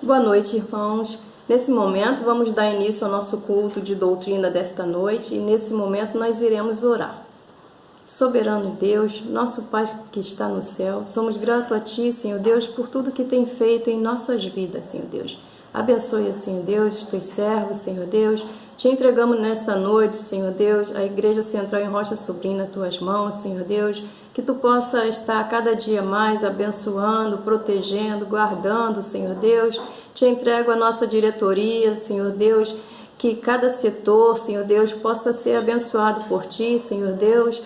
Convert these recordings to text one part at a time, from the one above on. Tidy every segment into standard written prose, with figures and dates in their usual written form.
Boa noite, irmãos. Nesse momento, vamos dar início ao nosso culto de doutrina desta noite e nesse momento nós iremos orar. Soberano Deus, nosso Pai que está no céu, somos gratos a Ti, Senhor Deus, por tudo que tem feito em nossas vidas, Senhor Deus. Abençoe, Senhor Deus, os Teus servos, Senhor Deus. Te entregamos nesta noite, Senhor Deus, a Igreja Central em Rocha Sobrinho nas Tuas mãos, Senhor Deus, que Tu possa estar cada dia mais abençoando, protegendo, guardando, Senhor Deus. Te entrego a nossa diretoria, Senhor Deus, que cada setor, Senhor Deus, possa ser abençoado por Ti, Senhor Deus.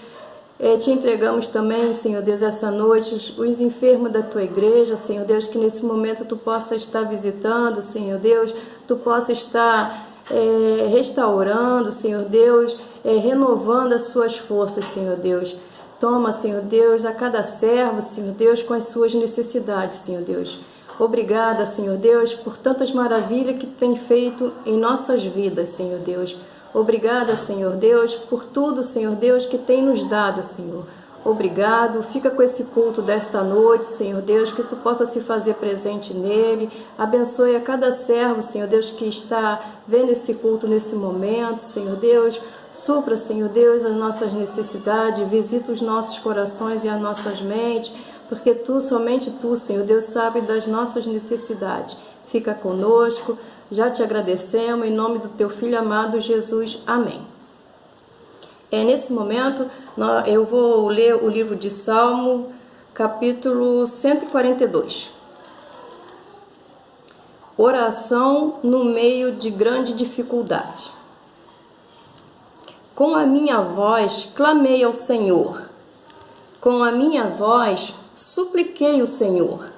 Te entregamos também, Senhor Deus, essa noite, os enfermos da Tua igreja, Senhor Deus, que nesse momento Tu possa estar visitando, Senhor Deus, Tu possa estar restaurando, Senhor Deus, renovando as suas forças, Senhor Deus. Toma, Senhor Deus, a cada servo, Senhor Deus, com as suas necessidades, Senhor Deus. Obrigada, Senhor Deus, por tantas maravilhas que tem feito em nossas vidas, Senhor Deus. Obrigada, Senhor Deus, por tudo, Senhor Deus, que tem nos dado, Senhor. Obrigado. Fica com esse culto desta noite, Senhor Deus, que Tu possa se fazer presente nele. Abençoe a cada servo, Senhor Deus, que está vendo esse culto nesse momento, Senhor Deus. Supra, Senhor Deus, as nossas necessidades, visita os nossos corações e as nossas mentes, porque Tu, somente Tu, Senhor Deus, sabe das nossas necessidades. Fica conosco. Já te agradecemos, em nome do Teu Filho amado Jesus. Amém. Nesse momento, eu vou ler o livro de Salmo, capítulo 142. Oração no meio de grande dificuldade. Com a minha voz, clamei ao Senhor. Com a minha voz, supliquei o Senhor.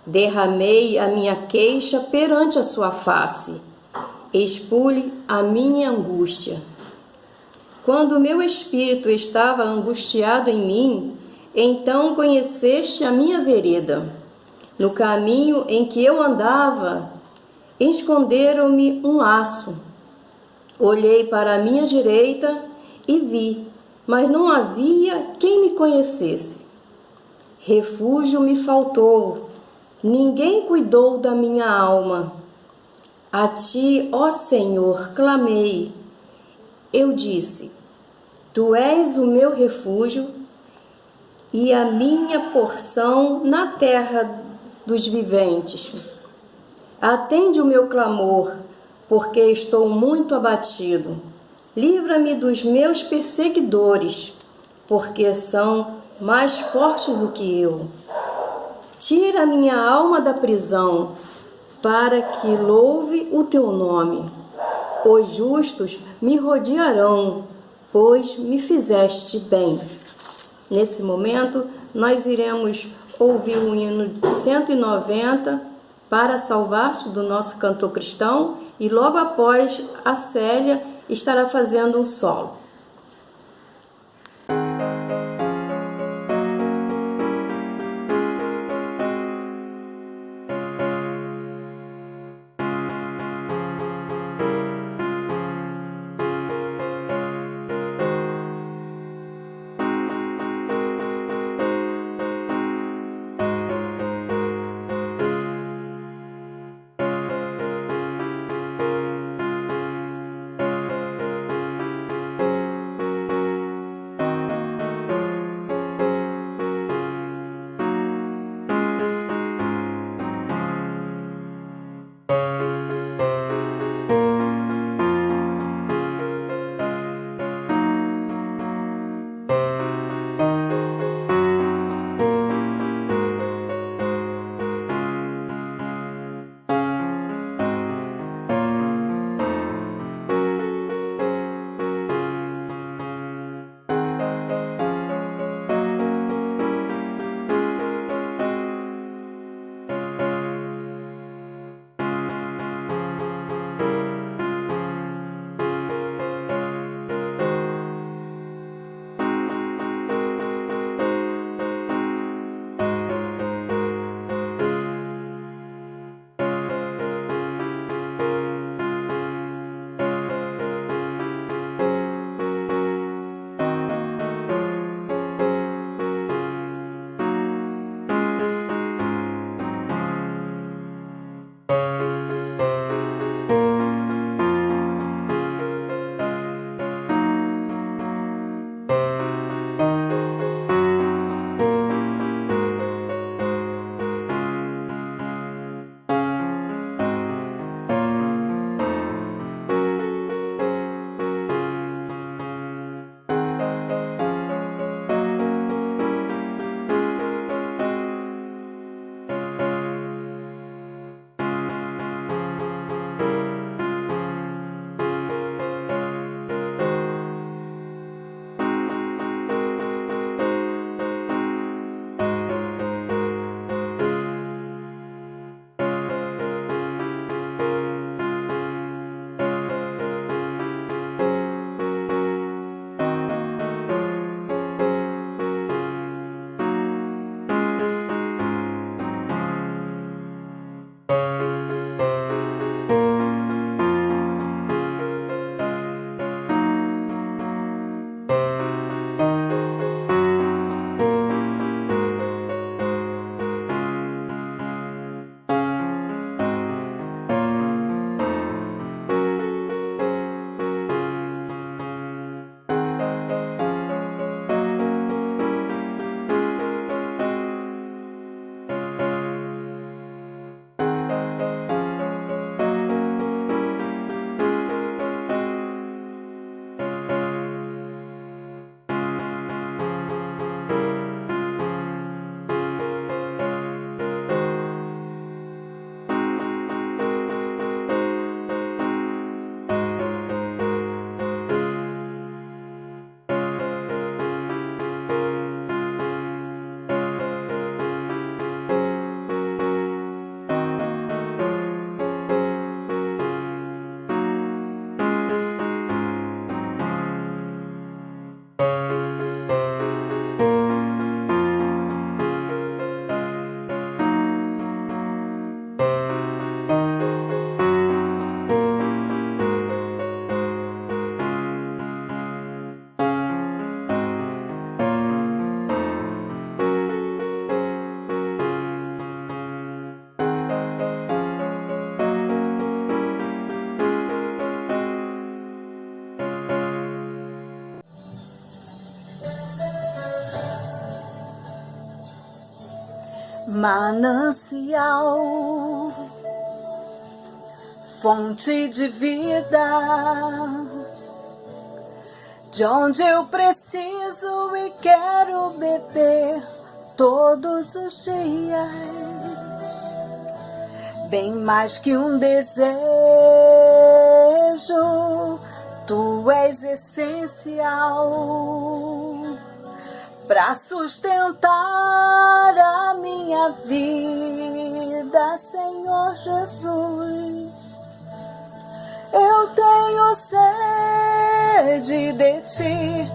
Derramei a minha queixa perante a sua face. Expule a minha angústia. Quando meu espírito estava angustiado em mim, então conheceste a minha vereda. No caminho em que eu andava, esconderam-me um laço. Olhei para a minha direita e vi, mas não havia quem me conhecesse. Refúgio me faltou. Ninguém cuidou da minha alma. A Ti, ó Senhor, clamei. Eu disse: Tu és o meu refúgio e a minha porção na terra dos viventes. Atende o meu clamor, porque estou muito abatido. Livra-me dos meus perseguidores, porque são mais fortes do que eu. Tira a minha alma da prisão, para que louve o Teu nome. Os justos me rodearão, pois me fizeste bem. Nesse momento, nós iremos ouvir o hino de 190, Para Salvar-te, do nosso cantor cristão, e logo após a Célia estará fazendo um solo. Manancial, fonte de vida, de onde eu preciso e quero beber todos os dias, bem mais que um desejo, tu és essencial para sustentar a minha vida, Senhor Jesus. Eu tenho sede de ti,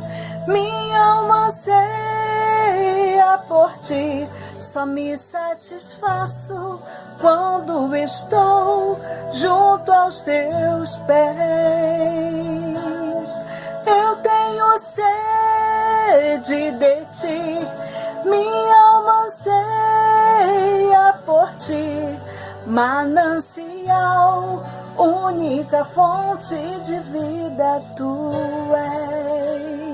minha alma anseia por ti. Só me satisfaço quando estou junto aos teus pés. Eu tenho sede de ti, minha alma anseia por ti. Manancial, única fonte de vida tu és.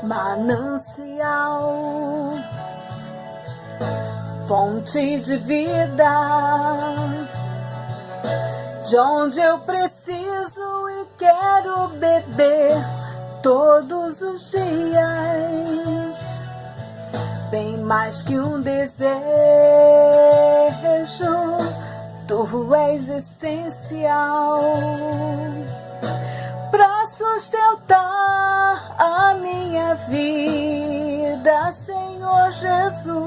Manancial, fonte de vida, de onde eu preciso e quero beber todos os dias, bem mais que um desejo, tu és essencial para sustentar a minha vida, Senhor Jesus.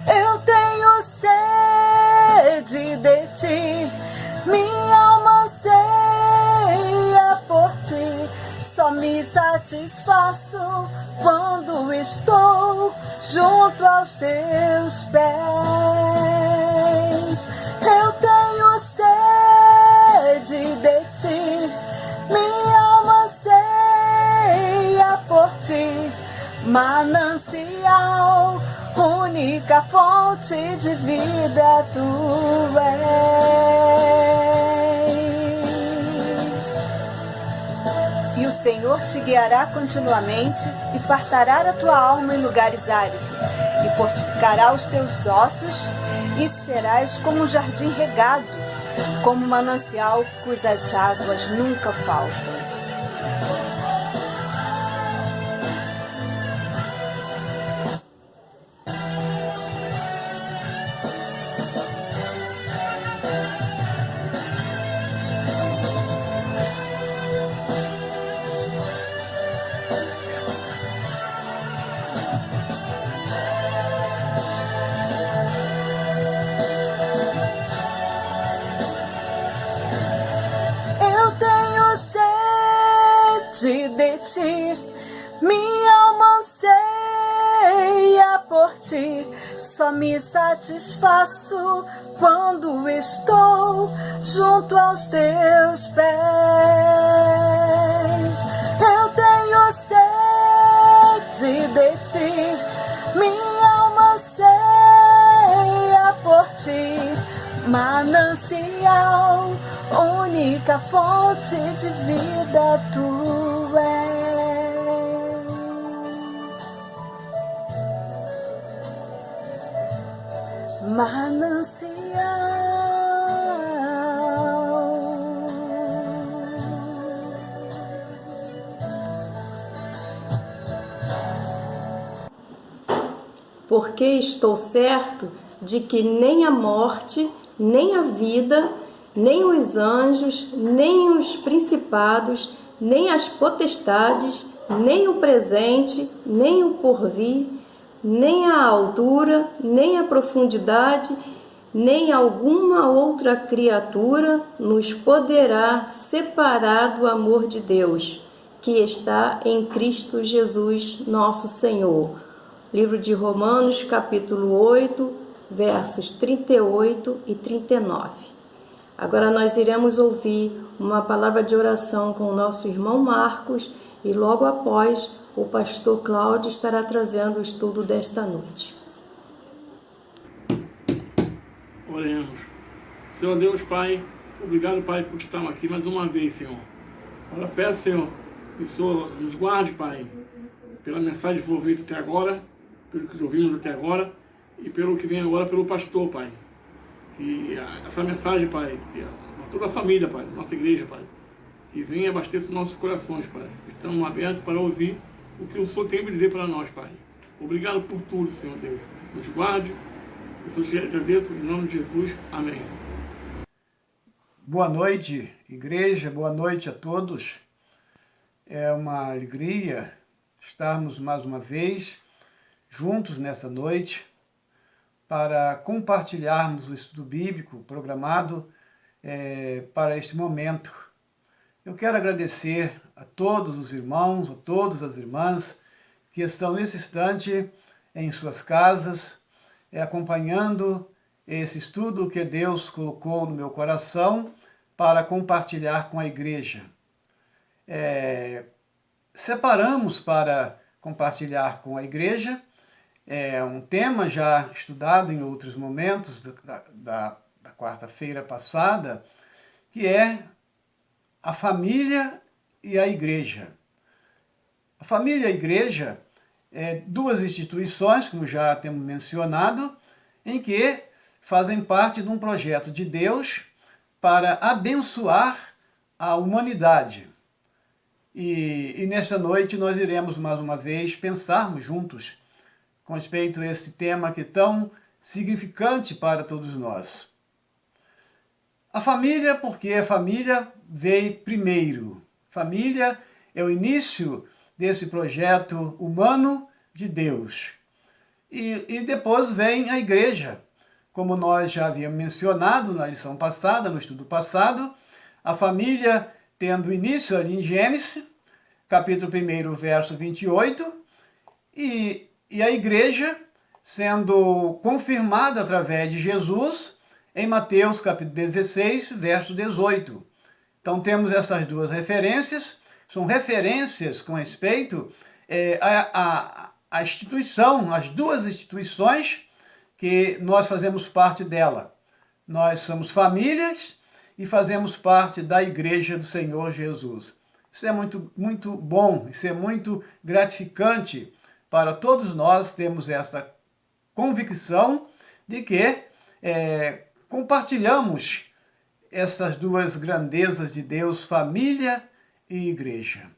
Eu tenho sede de ti, minha alma anseia por ti. Só me satisfaço quando estou junto aos teus pés. Eu tenho sede de ti, minha alma anseia por ti. Manancial, única fonte de vida tu és. E o Senhor te guiará continuamente e fartará a tua alma em lugares áridos, e fortificará os teus ossos, e serás como um jardim regado, como um manancial cujas águas nunca faltam. De ti, minha alma anseia por ti. Só me satisfaço quando estou junto aos teus pés. Eu tenho sede de ti, minha alma anseia por ti. Manancial, única fonte de vida tu és. Manancial. Porque estou certo de que nem a morte, nem a vida, nem os anjos, nem os principados, nem as potestades, nem o presente, nem o porvir, nem a altura, nem a profundidade, nem alguma outra criatura nos poderá separar do amor de Deus, que está em Cristo Jesus, nosso Senhor. Livro de Romanos, capítulo 8, versos 38 e 39. Agora nós iremos ouvir uma palavra de oração com o nosso irmão Marcos e logo após o pastor Cláudio estará trazendo o estudo desta noite. Oremos. Senhor Deus, Pai, obrigado, Pai, por estarmos aqui mais uma vez, Senhor. Agora peço, Senhor, que o Senhor nos guarde, Pai, pela mensagem que foi ouvida até agora, pelo que ouvimos até agora, e pelo que vem agora pelo pastor, Pai. Que essa mensagem, Pai, que toda a família, Pai, nossa igreja, Pai, que venha e abasteça os nossos corações, Pai. Estamos abertos para ouvir o que o Senhor tem a dizer para nós, Pai. Obrigado por tudo, Senhor Deus. Nos guarde. Eu te agradeço em nome de Jesus. Amém. Boa noite, igreja. Boa noite a todos. É uma alegria estarmos mais uma vez juntos nessa noite para compartilharmos o estudo bíblico programado para este momento. Eu quero agradecer a todos os irmãos, a todas as irmãs que estão nesse instante em suas casas, acompanhando esse estudo que Deus colocou no meu coração para compartilhar com a igreja. Separamos para compartilhar com a igreja um tema já estudado em outros momentos da quarta-feira passada, que é a família e a igreja. A família e a igreja duas instituições, como já temos mencionado, em que fazem parte de um projeto de Deus para abençoar a humanidade. E nesta noite nós iremos mais uma vez pensarmos juntos com respeito a esse tema que é tão significante para todos nós. A família, porque a família veio primeiro. Família é o início desse projeto humano de Deus. E depois vem a igreja. Como nós já havíamos mencionado na lição passada, no estudo passado, a família tendo início ali em Gênesis, capítulo 1, verso 28, e a igreja sendo confirmada através de Jesus em Mateus capítulo 16, verso 18. Então temos essas duas referências, são referências com respeito à instituição, as duas instituições que nós fazemos parte dela. Nós somos famílias e fazemos parte da Igreja do Senhor Jesus. Isso é muito, muito bom, isso é muito gratificante para todos nós termos essa convicção de que compartilhamos essas duas grandezas de Deus, família e igreja.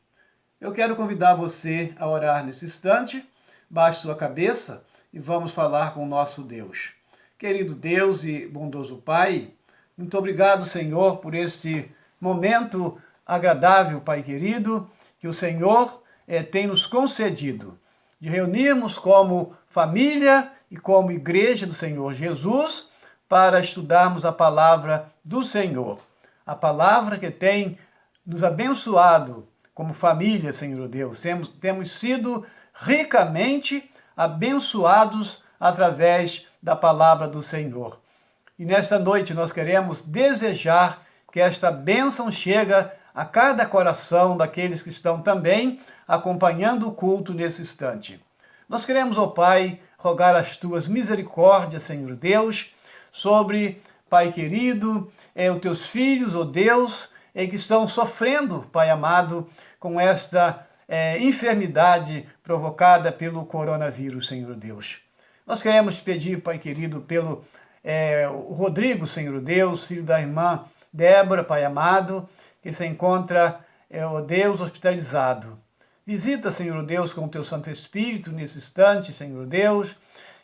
Eu quero convidar você a orar nesse instante. Baixe sua cabeça e vamos falar com o nosso Deus. Querido Deus e bondoso Pai, muito obrigado, Senhor, por esse momento agradável, Pai querido, que o Senhor tem nos concedido, de reunirmos como família e como igreja do Senhor Jesus para estudarmos a palavra do Senhor. A palavra que tem nos abençoado como família, Senhor Deus. Temos sido ricamente abençoados através da palavra do Senhor. E nesta noite nós queremos desejar que esta bênção chegue a cada coração daqueles que estão também acompanhando o culto nesse instante. Nós queremos, ó Pai, rogar as tuas misericórdias, Senhor Deus, sobre, Pai querido, os teus filhos, ó Deus, que estão sofrendo, Pai amado, com esta enfermidade provocada pelo coronavírus, Senhor Deus. Nós queremos pedir, Pai querido, pelo o Rodrigo, Senhor Deus, filho da irmã Débora, Pai amado, que se encontra, ó Deus, hospitalizado. Visita, Senhor Deus, com o teu Santo Espírito nesse instante, Senhor Deus,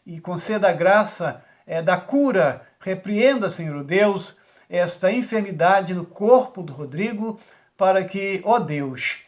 e conceda a graça da cura. Repreenda, Senhor Deus, esta enfermidade no corpo do Rodrigo, para que, ó Deus,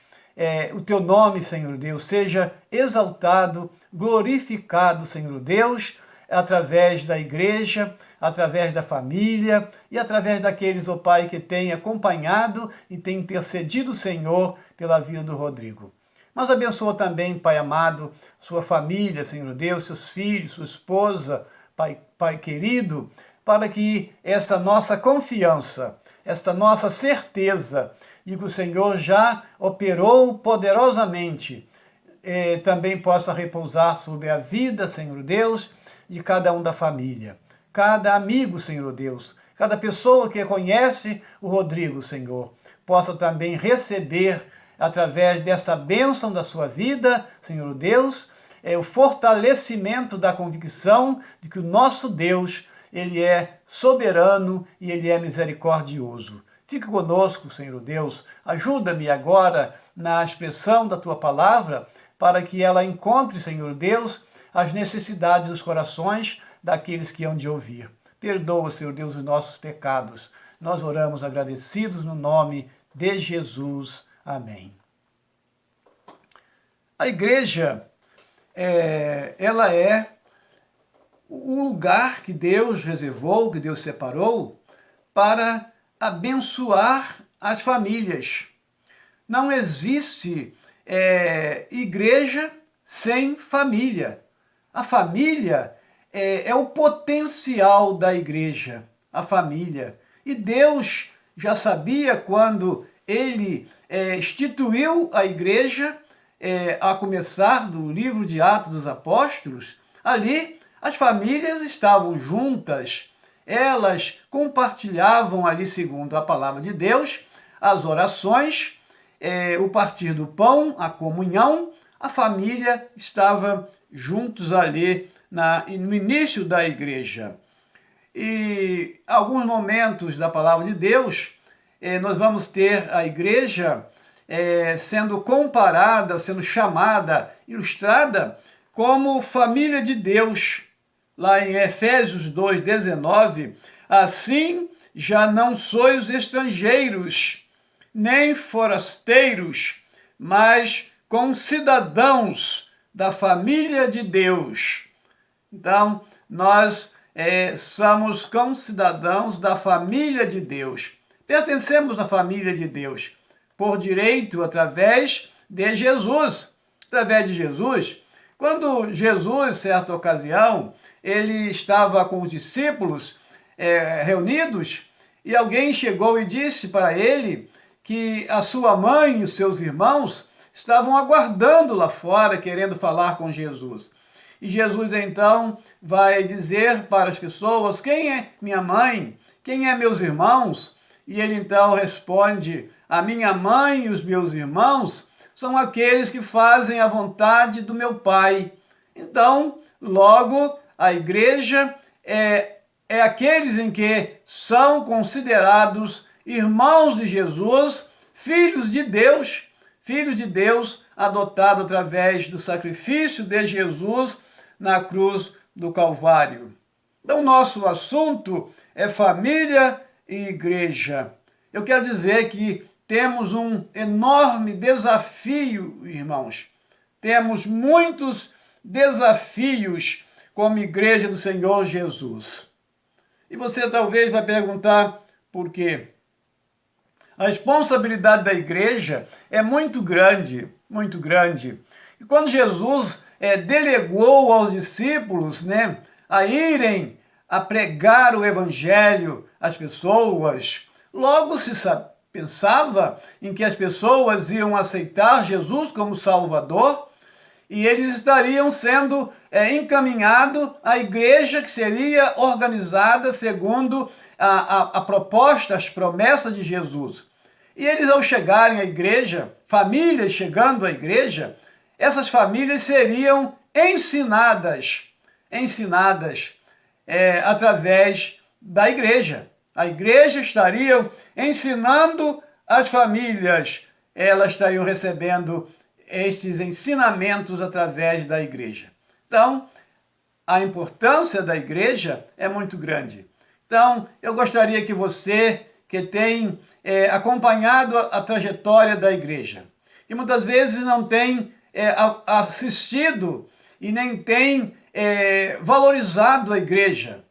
o teu nome, Senhor Deus, seja exaltado, glorificado, Senhor Deus, através da igreja, através da família e através daqueles, ó Pai, que têm acompanhado e têm intercedido, Senhor, pela vida do Rodrigo. Mas abençoa também, Pai amado, sua família, Senhor Deus, seus filhos, sua esposa, Pai querido, para que essa nossa confiança, esta nossa certeza de que o Senhor já operou poderosamente, também possa repousar sobre a vida, Senhor Deus, de cada um da família. cada amigo, Senhor Deus, cada pessoa que conhece o Rodrigo, Senhor, possa também receber, através dessa bênção da sua vida, Senhor Deus, o fortalecimento da convicção de que o nosso Deus, Ele é soberano e Ele é misericordioso. Fique conosco, Senhor Deus, ajuda-me agora na expressão da Tua palavra, para que ela encontre, Senhor Deus, as necessidades dos corações daqueles que hão de ouvir. Perdoa, Senhor Deus, os nossos pecados. Nós oramos agradecidos no nome de Jesus. Amém. A igreja, ela é o lugar que Deus reservou, que Deus separou para abençoar as famílias. Não existe igreja sem família. A família é o potencial da igreja, a família. E Deus já sabia quando Ele instituiu a igreja, a começar do livro de Atos dos Apóstolos. Ali as famílias estavam juntas, elas compartilhavam ali, segundo a palavra de Deus, as orações, o partir do pão, a comunhão. A família estava juntos ali no início da igreja. E alguns momentos da palavra de Deus, nós vamos ter a igreja sendo comparada, sendo chamada, ilustrada como família de Deus. Lá em Efésios 2:19, assim já não sois estrangeiros, nem forasteiros, mas concidadãos da família de Deus. Então, nós somos concidadãos da família de Deus. Pertencemos à família de Deus por direito através de Jesus. Através de Jesus. Quando Jesus, certa ocasião, ele estava com os discípulos reunidos e alguém chegou e disse para ele que a sua mãe e os seus irmãos estavam aguardando lá fora, querendo falar com Jesus. E Jesus então vai dizer para as pessoas: quem é minha mãe? Quem é meus irmãos? E ele então responde: a minha mãe e os meus irmãos são aqueles que fazem a vontade do meu Pai. Então, logo, a igreja é aqueles em que são considerados irmãos de Jesus, filhos de Deus, adotados através do sacrifício de Jesus na cruz do Calvário. Então, nosso assunto é família e igreja. Eu quero dizer que temos um enorme desafio, irmãos. Temos muitos desafios como igreja do Senhor Jesus. E você talvez vai perguntar por quê? A responsabilidade da igreja é muito grande, muito grande. E quando Jesus delegou aos discípulos, a irem a pregar o evangelho às pessoas, logo se pensava em que as pessoas iam aceitar Jesus como Salvador e eles estariam sendo encaminhados à igreja que seria organizada segundo a proposta, as promessas de Jesus. E eles, ao chegarem à igreja, famílias chegando à igreja, essas famílias seriam ensinadas através da igreja. A igreja estaria ensinando as famílias, elas estariam recebendo estes ensinamentos através da igreja. Então, a importância da igreja é muito grande. Então, eu gostaria que você, que tem acompanhado a trajetória da igreja, e muitas vezes não tem assistido e nem tem valorizado a igreja,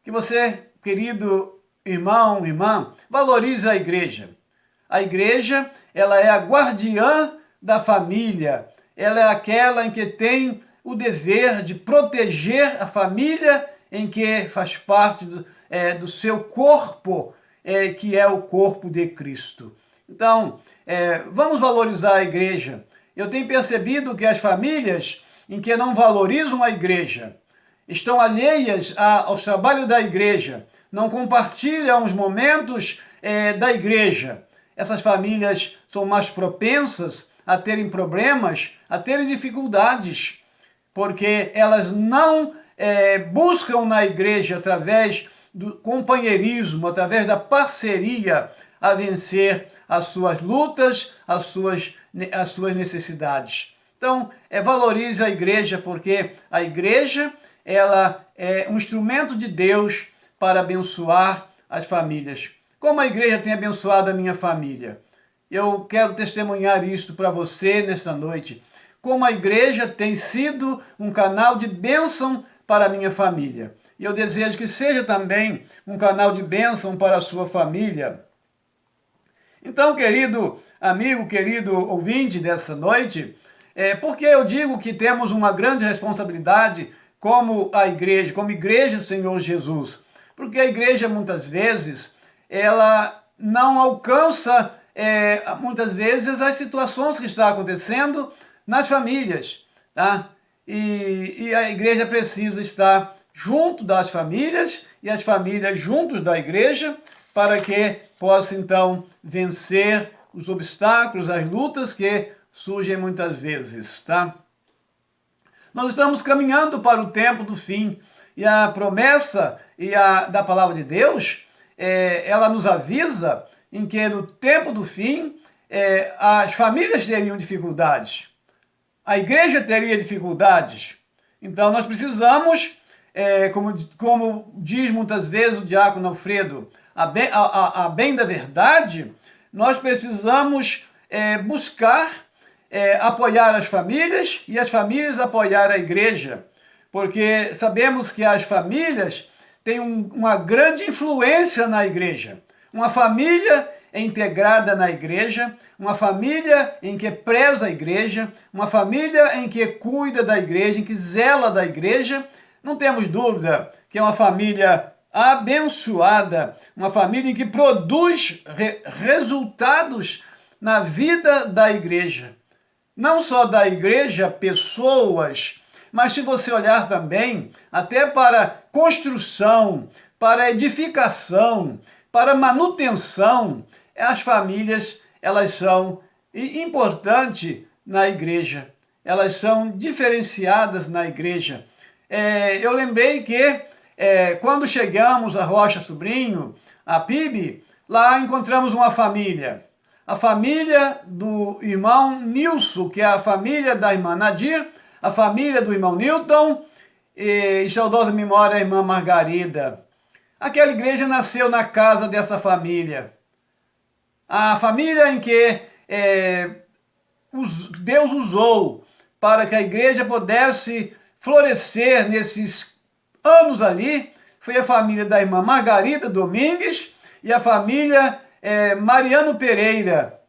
que você, querido irmão, irmã, valorize a igreja. A igreja, ela é a guardiã da família, ela é aquela em que tem o dever de proteger a família em que faz parte do seu corpo, que é o corpo de Cristo. Então, vamos valorizar a igreja. Eu tenho percebido que as famílias em que não valorizam a igreja, estão alheias aos trabalhos da igreja, não compartilham os momentos da igreja. Essas famílias são mais propensas a terem problemas, a terem dificuldades, porque elas não buscam na igreja, através do companheirismo, através da parceria, a vencer as suas lutas, as suas necessidades. Então, valorize a igreja, porque a igreja ela é um instrumento de Deus para abençoar as famílias. Como a igreja tem abençoado a minha família? Eu quero testemunhar isso para você nesta noite. Como a igreja tem sido um canal de bênção para a minha família. E eu desejo que seja também um canal de bênção para a sua família. Então, querido amigo, querido ouvinte dessa noite, porque eu digo que temos uma grande responsabilidade como a igreja, como igreja do Senhor Jesus. Porque a igreja, muitas vezes, ela não alcança, muitas vezes, as situações que estão acontecendo nas famílias, tá? E a igreja precisa estar junto das famílias e as famílias juntos da igreja para que possa, então, vencer os obstáculos, as lutas que surgem muitas vezes, tá? Nós estamos caminhando para o tempo do fim e a promessa da palavra de Deus, ela nos avisa em que no tempo do fim as famílias teriam dificuldades, a igreja teria dificuldades. Então nós precisamos, como diz muitas vezes o diácono Alfredo, a bem da verdade, nós precisamos buscar apoiar as famílias e as famílias apoiar a igreja, porque sabemos que as famílias têm uma grande influência na igreja. Uma família integrada na igreja, uma família em que preza a igreja, uma família em que cuida da igreja, em que zela da igreja, não temos dúvida que é uma família abençoada, uma família em que produz resultados na vida da igreja. Não só da igreja, pessoas, mas se você olhar também até para construção, para edificação, para manutenção, as famílias, elas são importantes na igreja, elas são diferenciadas na igreja. Eu lembrei que quando chegamos a Rocha Sobrinho, a PIB, lá encontramos uma família. A família do irmão Nilson, que é a família da irmã Nadir, a família do irmão Newton e saudosa memória a irmã Margarida. Aquela igreja nasceu na casa dessa família. A família em que Deus usou para que a igreja pudesse florescer nesses anos ali foi a família da irmã Margarida Domingues e a família Mariano Pereira,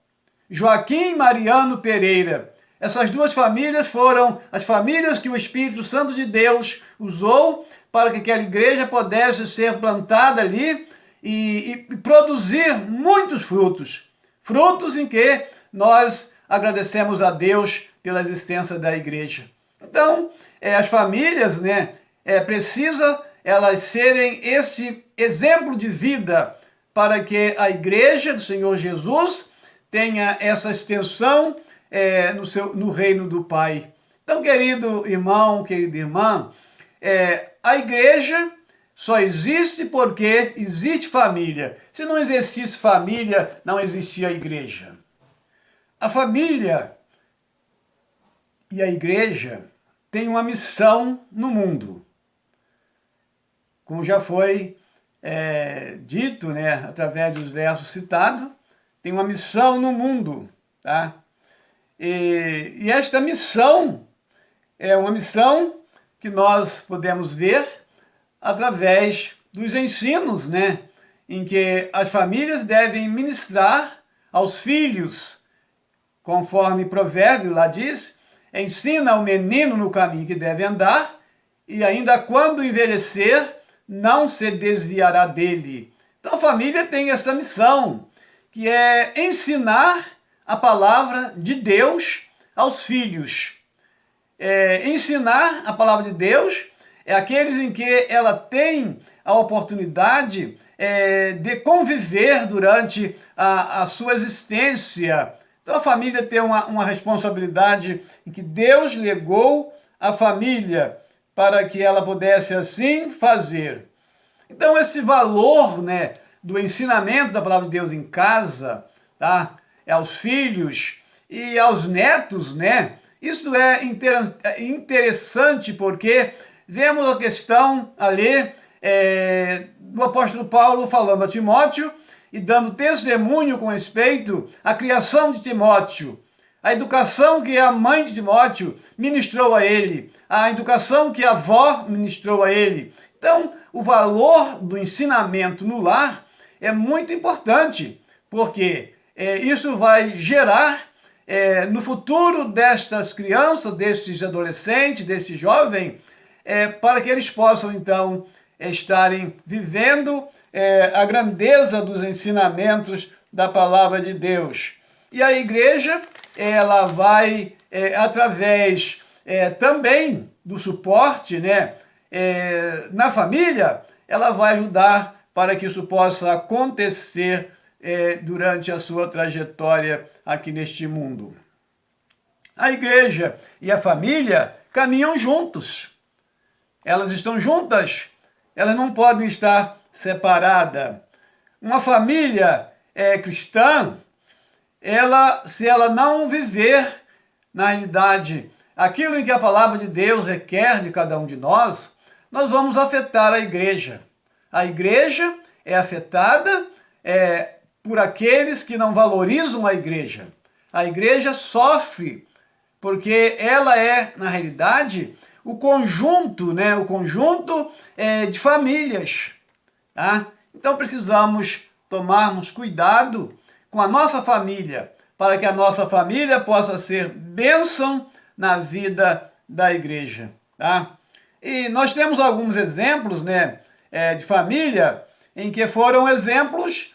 Joaquim Mariano Pereira. Essas duas famílias foram as famílias que o Espírito Santo de Deus usou para que aquela igreja pudesse ser plantada ali e produzir muitos frutos. Frutos em que nós agradecemos a Deus pela existência da igreja. Então, as famílias, precisa elas serem esse exemplo de vida para que a igreja do Senhor Jesus tenha essa extensão no reino do Pai. Então, querido irmão, querida irmã, a igreja só existe porque existe família. Se não existisse família, não existia igreja. A família e a igreja têm uma missão no mundo. Como já foi dito, através dos versos citados, tem uma missão no mundo, tá? E esta missão é uma missão que nós podemos ver através dos ensinos, em que as famílias devem ministrar aos filhos, conforme Provérbio lá diz, ensina ao menino no caminho que deve andar, e ainda quando envelhecer, não se desviará dele. Então a família tem essa missão, que é ensinar a palavra de Deus aos filhos. Ensinar a palavra de Deus é aqueles em que ela tem a oportunidade de conviver durante a sua existência. Então a família tem uma responsabilidade em que Deus legou à família para que ela pudesse assim fazer. Então esse valor, né, do ensinamento da palavra de Deus em casa, tá, aos filhos e aos netos, né, isso é interessante porque vemos a questão ali do apóstolo Paulo falando a Timóteo e dando testemunho com respeito à criação de Timóteo, a educação que a mãe de Timóteo ministrou a ele, a educação que a avó ministrou a ele. Então, o valor do ensinamento no lar é muito importante, porque isso vai gerar no futuro destas crianças, destes adolescentes, destes jovens, para que eles possam, então, estarem vivendo a grandeza dos ensinamentos da palavra de Deus. E a igreja, ela vai, através também do suporte, né, na família, ela vai ajudar para que isso possa acontecer durante a sua trajetória aqui neste mundo. A igreja e a família caminham juntos. Elas estão juntas, elas não podem estar separadas. Uma família cristã, se ela não viver, na realidade, aquilo em que a palavra de Deus requer de cada um de nós vamos afetar a igreja. A igreja é afetada por aqueles que não valorizam a igreja. A igreja sofre porque ela é, na realidade, o conjunto, né? O conjunto de famílias. Tá? Então precisamos tomarmos cuidado com a nossa família, para que a nossa família possa ser bênção na vida da igreja. Tá? E nós temos alguns exemplos, né, de família em que foram exemplos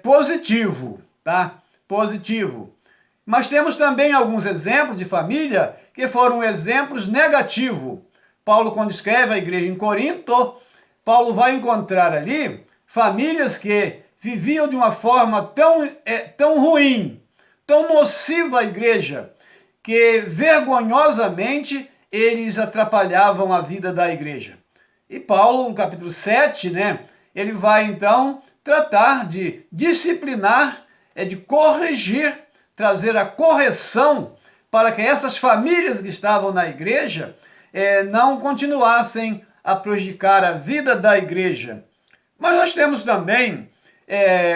positivos. Tá? Positivo. Mas temos também alguns exemplos de família que foram exemplos negativos. Paulo, quando escreve a igreja em Corinto, Paulo vai encontrar ali famílias que viviam de uma forma tão ruim, tão nociva à igreja, que vergonhosamente eles atrapalhavam a vida da igreja. E Paulo, no capítulo 7, né, ele vai então tratar de disciplinar, de corrigir, trazer a correção para que essas famílias que estavam na igreja não continuassem a prejudicar a vida da igreja. Mas nós temos também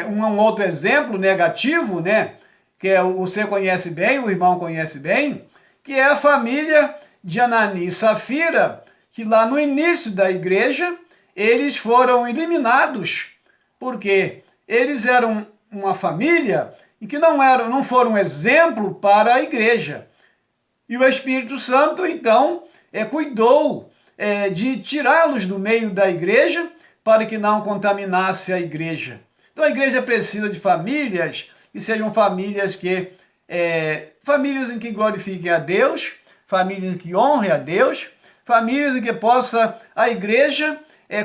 um outro exemplo negativo, né, que você conhece bem, o irmão conhece bem, que é a família de Anani e Safira, que lá no início da igreja, eles foram eliminados, porque eles eram uma família em que não foram exemplo para a igreja. E o Espírito Santo, então, cuidou de tirá-los do meio da igreja para que não contaminasse a igreja. Então a igreja precisa de famílias que sejam famílias famílias em que glorifiquem a Deus, famílias em que honrem a Deus, famílias em que possa a igreja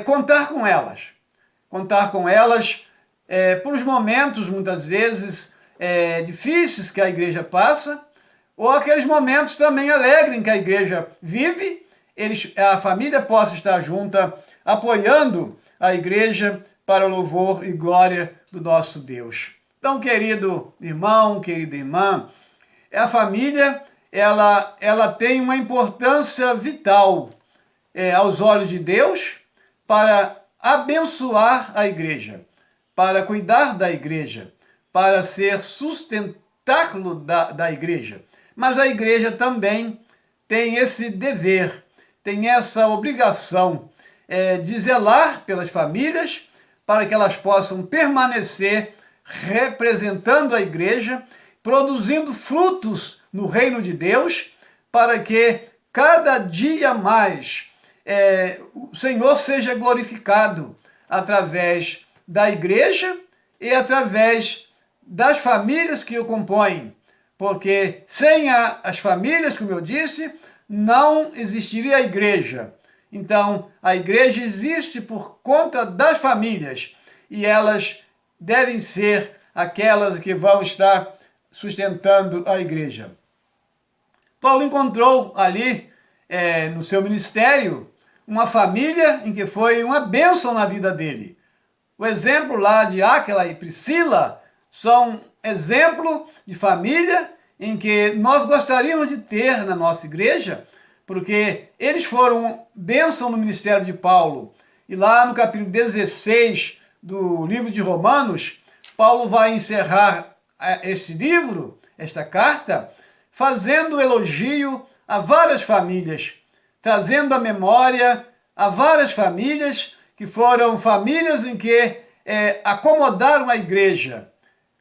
contar com elas. Contar com elas por os momentos, muitas vezes, difíceis que a igreja passa, ou aqueles momentos também alegres em que a igreja vive, a família possa estar junta, apoiando a igreja para o louvor e glória do nosso Deus. Então, querido irmão, querida irmã, a família, ela tem uma importância vital aos olhos de Deus para abençoar a igreja, para cuidar da igreja, para ser sustentáculo da igreja. Mas a igreja também tem esse dever, tem essa obrigação de zelar pelas famílias para que elas possam permanecer representando a igreja, produzindo frutos no reino de Deus, para que cada dia mais o Senhor seja glorificado através da igreja e através das famílias que o compõem. Porque sem as famílias, como eu disse, não existiria a igreja. Então, a igreja existe por conta das famílias e elas devem ser aquelas que vão estar sustentando a igreja. Paulo encontrou ali, no seu ministério, uma família em que foi uma bênção na vida dele. O exemplo lá de Áquila e Priscila são exemplo de família em que nós gostaríamos de ter na nossa igreja, porque eles foram bênção no ministério de Paulo. E lá no capítulo 16 do livro de Romanos, Paulo vai encerrar esse livro, esta carta, fazendo elogio a várias famílias, trazendo à memória a várias famílias que foram famílias em que acomodaram a igreja,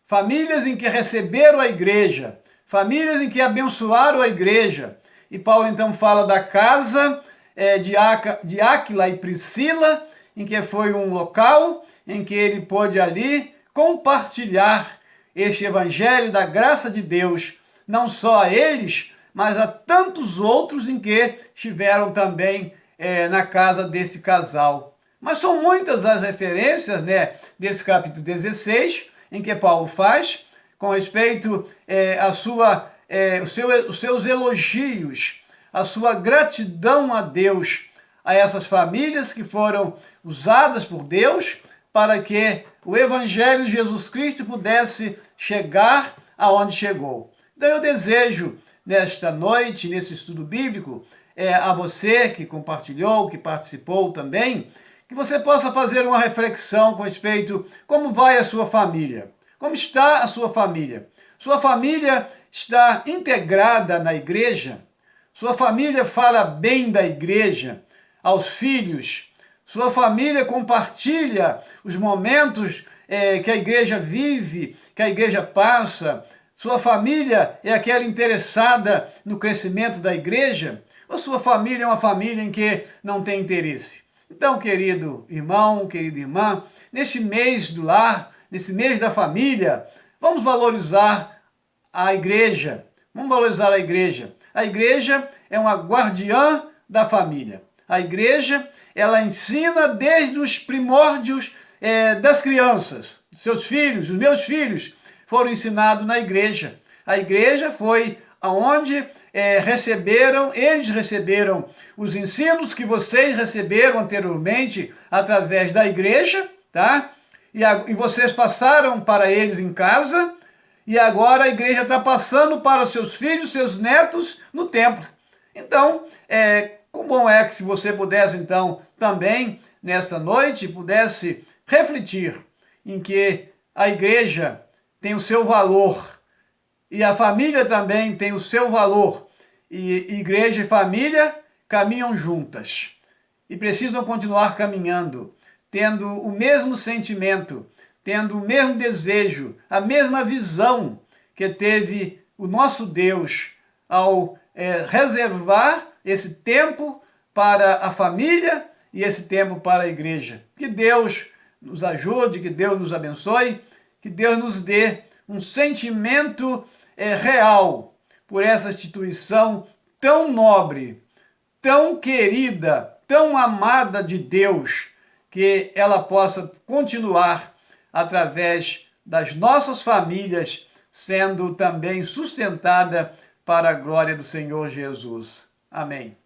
famílias em que receberam a igreja, famílias em que abençoaram a igreja. E Paulo então fala da casa de Áquila e Priscila, em que foi um local em que ele pôde ali compartilhar este evangelho da graça de Deus, não só a eles, mas a tantos outros em que estiveram também na casa desse casal. Mas são muitas as referências, né, desse capítulo 16, em que Paulo faz com respeito os seus elogios, a sua gratidão a Deus, a essas famílias que foram usadas por Deus para que o Evangelho de Jesus Cristo pudesse chegar aonde chegou. Então eu desejo, nesta noite, nesse estudo bíblico, a você que compartilhou, que participou também, que você possa fazer uma reflexão com respeito a como vai a sua família. Como está a sua família? Sua família está integrada na igreja? Sua família fala bem da igreja aos filhos? Sua família compartilha os momentos que a igreja vive, que a igreja passa? Sua família é aquela interessada no crescimento da igreja? Ou sua família é uma família em que não tem interesse? Então, querido irmão, querida irmã, neste mês do lar, nesse mês da família, vamos valorizar a igreja. Vamos valorizar a igreja. A igreja é uma guardiã da família. A igreja, ela ensina desde os primórdios das crianças. Seus filhos, os meus filhos, foram ensinados na igreja. A igreja foi aonde eles receberam os ensinos que vocês receberam anteriormente através da igreja, tá? E vocês passaram para eles em casa, e agora a igreja está passando para os seus filhos, seus netos no templo. Então, como bom é que se você pudesse, então, também, nessa noite, pudesse refletir em que a igreja tem o seu valor, e a família também tem o seu valor. E igreja e família caminham juntas. E precisam continuar caminhando, tendo o mesmo sentimento, tendo o mesmo desejo, a mesma visão que teve o nosso Deus ao reservar esse tempo para a família e esse tempo para a igreja. Que Deus nos ajude, que Deus nos abençoe, que Deus nos dê um sentimento real por essa instituição tão nobre, tão querida, tão amada de Deus, que ela possa continuar através das nossas famílias, sendo também sustentada para a glória do Senhor Jesus. Amém.